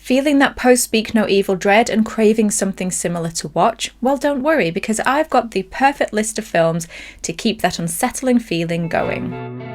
Feeling that post-Speak No Evil dread and craving something similar to watch? Well, don't worry, because I've got the perfect list of films to keep that unsettling feeling going.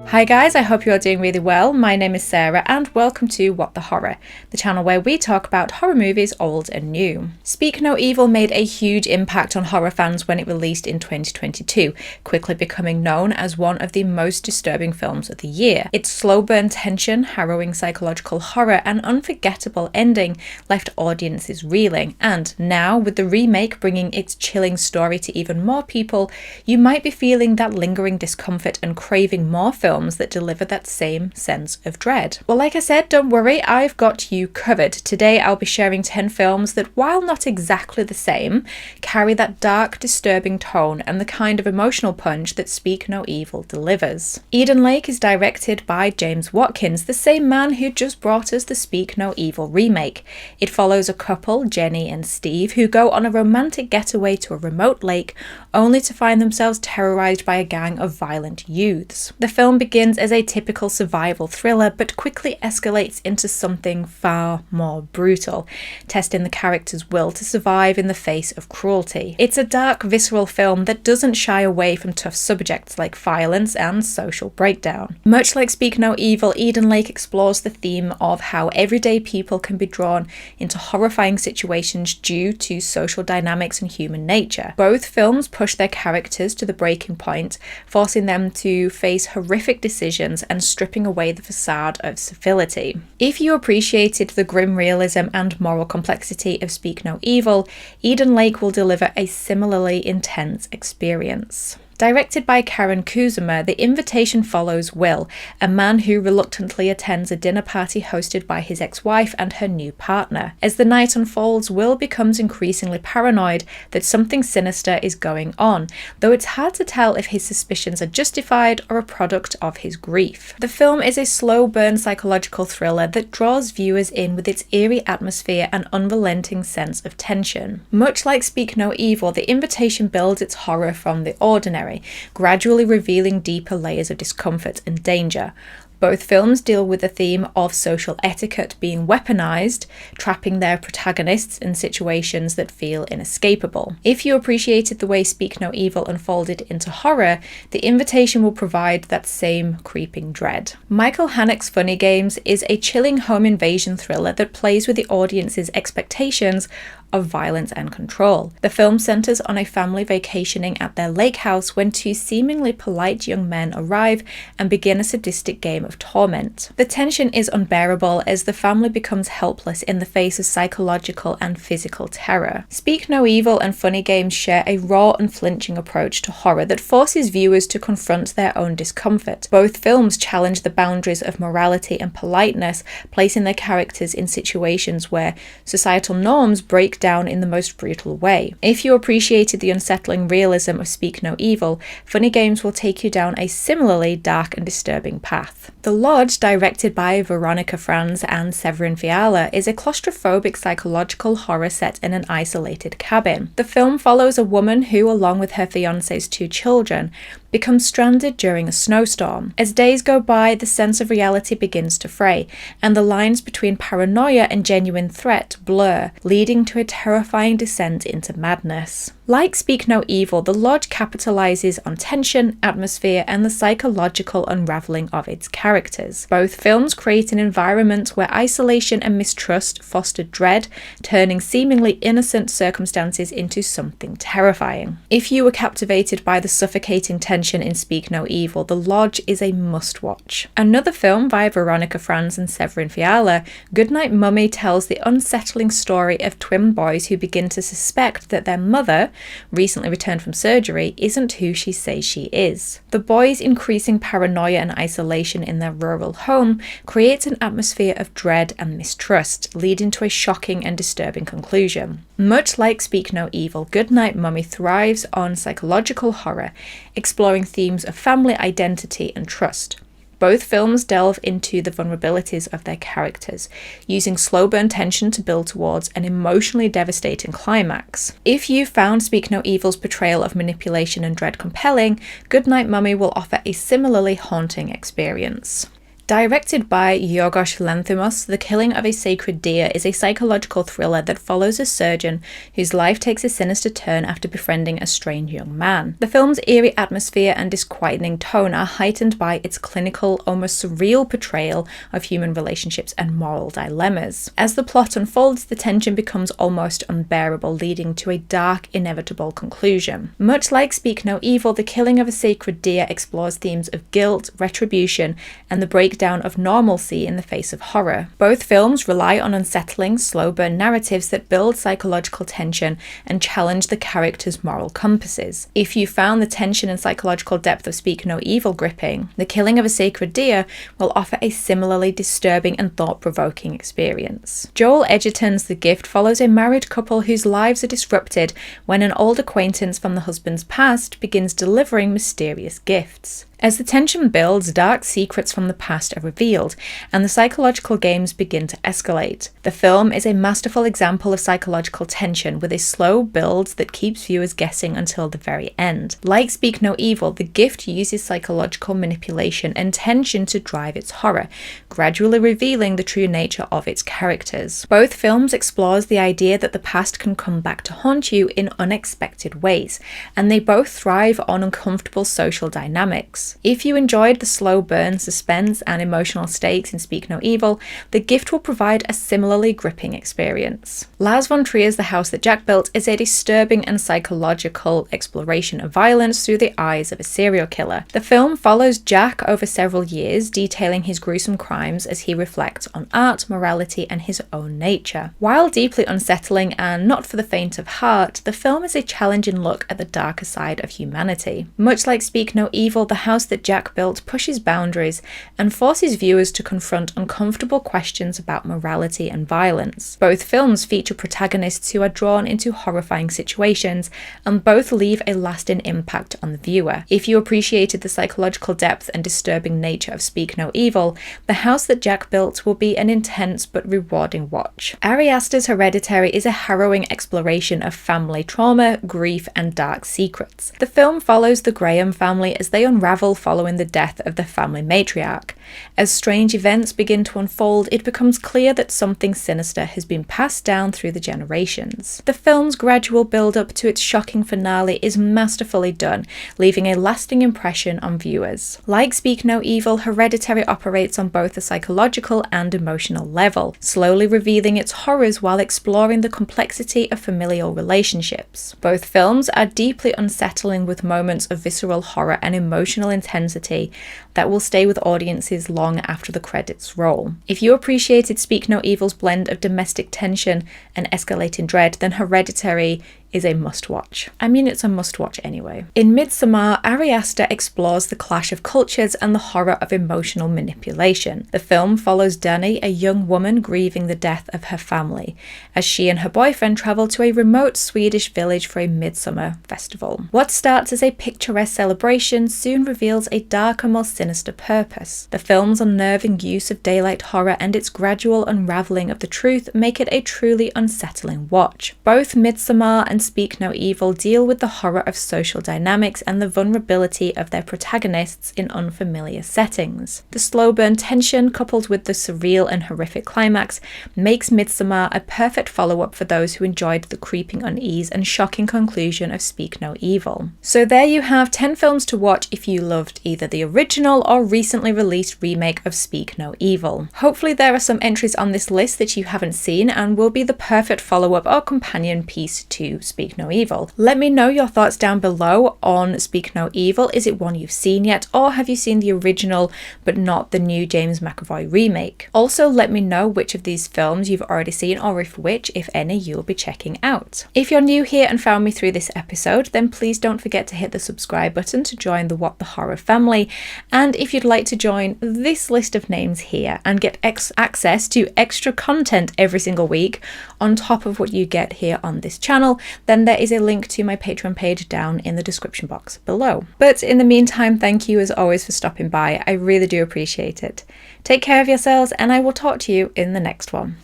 Hi guys, I hope you are doing really well. My name is Sarah and welcome to What the Horror, the channel where we talk about horror movies old and new. Speak No Evil made a huge impact on horror fans when it released in 2022, quickly becoming known as one of the most disturbing films of the year. Its slow burn tension, harrowing psychological horror and unforgettable ending left audiences reeling, and now with the remake bringing its chilling story to even more people, you might be feeling that lingering discomfort and craving more films that deliver that same sense of dread. Well, like I said, don't worry, I've got you covered. Today I'll be sharing 10 films that, while not exactly the same, carry that dark, disturbing tone and the kind of emotional punch that Speak No Evil delivers. Eden Lake is directed by James Watkins, the same man who just brought us the Speak No Evil remake. It follows a couple, Jenny and Steve, who go on a romantic getaway to a remote lake only to find themselves terrorized by a gang of violent youths. The film begins as a typical survival thriller but quickly escalates into something far more brutal, testing the character's will to survive in the face of cruelty. It's a dark, visceral film that doesn't shy away from tough subjects like violence and social breakdown. Much like Speak No Evil, Eden Lake explores the theme of how everyday people can be drawn into horrifying situations due to social dynamics and human nature. Both films push their characters to the breaking point, forcing them to face horrific decisions and stripping away the facade of civility. If you appreciated the grim realism and moral complexity of Speak No Evil, Eden Lake will deliver a similarly intense experience. Directed by Karen Kuzma, The Invitation follows Will, a man who reluctantly attends a dinner party hosted by his ex-wife and her new partner. As the night unfolds, Will becomes increasingly paranoid that something sinister is going on, though it's hard to tell if his suspicions are justified or a product of his grief. The film is a slow burn psychological thriller that draws viewers in with its eerie atmosphere and unrelenting sense of tension. Much like Speak No Evil, The Invitation builds its horror from the ordinary, gradually revealing deeper layers of discomfort and danger. Both films deal with the theme of social etiquette being weaponized, trapping their protagonists in situations that feel inescapable. If you appreciated the way Speak No Evil unfolded into horror, The Invitation will provide that same creeping dread. Michael Haneke's Funny Games is a chilling home invasion thriller that plays with the audience's expectations of violence and control. The film centers on a family vacationing at their lake house when two seemingly polite young men arrive and begin a sadistic game of torment. The tension is unbearable as the family becomes helpless in the face of psychological and physical terror. Speak No Evil and Funny Games share a raw and flinching approach to horror that forces viewers to confront their own discomfort. Both films challenge the boundaries of morality and politeness, placing their characters in situations where societal norms break down in the most brutal way. If you appreciated the unsettling realism of Speak No Evil, Funny Games will take you down a similarly dark and disturbing path. The Lodge, directed by Veronica Franz and Severin Fiala, is a claustrophobic psychological horror set in an isolated cabin. The film follows a woman who, along with her fiancé's two children, becomes stranded during a snowstorm. As days go by, the sense of reality begins to fray, and the lines between paranoia and genuine threat blur, leading to a terrifying descent into madness. Like Speak No Evil, The Lodge capitalizes on tension, atmosphere, and the psychological unraveling of its characters. Both films create an environment where isolation and mistrust foster dread, turning seemingly innocent circumstances into something terrifying. If you were captivated by the suffocating tension in Speak No Evil, The Lodge is a must-watch. Another film by Veronica Franz and Severin Fiala, Goodnight Mommy, tells the unsettling story of twin boys who begin to suspect that their mother, recently returned from surgery, isn't who she says she is. The boys' increasing paranoia and isolation in their rural home creates an atmosphere of dread and mistrust, leading to a shocking and disturbing conclusion. Much like Speak No Evil, Goodnight Mommy thrives on psychological horror, exploring themes of family identity and trust. Both films delve into the vulnerabilities of their characters, using slow burn tension to build towards an emotionally devastating climax. If you found Speak No Evil's portrayal of manipulation and dread compelling, Goodnight Mommy will offer a similarly haunting experience. Directed by Yorgos Lanthimos, The Killing of a Sacred Deer is a psychological thriller that follows a surgeon whose life takes a sinister turn after befriending a strange young man. The film's eerie atmosphere and disquieting tone are heightened by its clinical, almost surreal portrayal of human relationships and moral dilemmas. As the plot unfolds, the tension becomes almost unbearable, leading to a dark, inevitable conclusion. Much like Speak No Evil, The Killing of a Sacred Deer explores themes of guilt, retribution, and the breakdown of normalcy in the face of horror. Both films rely on unsettling, slow-burn narratives that build psychological tension and challenge the characters' moral compasses. If you found the tension and psychological depth of Speak No Evil gripping, The Killing of a Sacred Deer will offer a similarly disturbing and thought-provoking experience. Joel Edgerton's The Gift follows a married couple whose lives are disrupted when an old acquaintance from the husband's past begins delivering mysterious gifts. As the tension builds, dark secrets from the past are revealed, and the psychological games begin to escalate. The film is a masterful example of psychological tension, with a slow build that keeps viewers guessing until the very end. Like Speak No Evil, The Gift uses psychological manipulation and tension to drive its horror, gradually revealing the true nature of its characters. Both films explores the idea that the past can come back to haunt you in unexpected ways, and they both thrive on uncomfortable social dynamics. If you enjoyed the slow burn, suspense, and emotional stakes in Speak No Evil, The Gift will provide a similarly gripping experience. Lars von Trier's The House That Jack Built is a disturbing and psychological exploration of violence through the eyes of a serial killer. The film follows Jack over several years, detailing his gruesome crimes as he reflects on art, morality, and his own nature. While deeply unsettling and not for the faint of heart, the film is a challenging look at the darker side of humanity. Much like Speak No Evil, The House That Jack Built pushes boundaries and forces viewers to confront uncomfortable questions about morality and violence. Both films feature protagonists who are drawn into horrifying situations, and both leave a lasting impact on the viewer. If you appreciated the psychological depth and disturbing nature of Speak No Evil, The House That Jack Built will be an intense but rewarding watch. Ari Aster's Hereditary is a harrowing exploration of family trauma, grief, and dark secrets. The film follows the Graham family as they unravel following the death of the family matriarch. As strange events begin to unfold, it becomes clear that something sinister has been passed down through the generations. The film's gradual build-up to its shocking finale is masterfully done, leaving a lasting impression on viewers. Like Speak No Evil, Hereditary operates on both a psychological and emotional level, slowly revealing its horrors while exploring the complexity of familial relationships. Both films are deeply unsettling, with moments of visceral horror and emotional intensity that will stay with audiences long after the credits roll. If you appreciated Speak No Evil's blend of domestic tension and escalating dread, then Hereditary is a must-watch. I mean, it's a must-watch anyway. In Midsommar, Ari Aster explores the clash of cultures and the horror of emotional manipulation. The film follows Dani, a young woman grieving the death of her family, as she and her boyfriend travel to a remote Swedish village for a midsummer festival. What starts as a picturesque celebration soon reveals a darker, more sinister purpose. The film's unnerving use of daylight horror and its gradual unraveling of the truth make it a truly unsettling watch. Both Midsommar and Speak No Evil deal with the horror of social dynamics and the vulnerability of their protagonists in unfamiliar settings. The slow burn tension, coupled with the surreal and horrific climax, makes Midsommar a perfect follow-up for those who enjoyed the creeping unease and shocking conclusion of Speak No Evil. So there you have 10 films to watch if you loved either the original or recently released remake of Speak No Evil. Hopefully there are some entries on this list that you haven't seen and will be the perfect follow-up or companion piece to Speak No Evil. Let me know your thoughts down below on Speak No Evil. Is it one you've seen yet, or have you seen the original but not the new James McAvoy remake? Also, let me know which of these films you've already seen, or if any, you'll be checking out. If you're new here and found me through this episode, then please don't forget to hit the subscribe button to join the What the Horror family. And if you'd like to join this list of names here and get access to extra content every single week on top of what you get here on this channel, then there is a link to my Patreon page down in the description box below. But in the meantime, thank you as always for stopping by. I really do appreciate it. Take care of yourselves, and I will talk to you in the next one.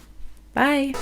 Bye!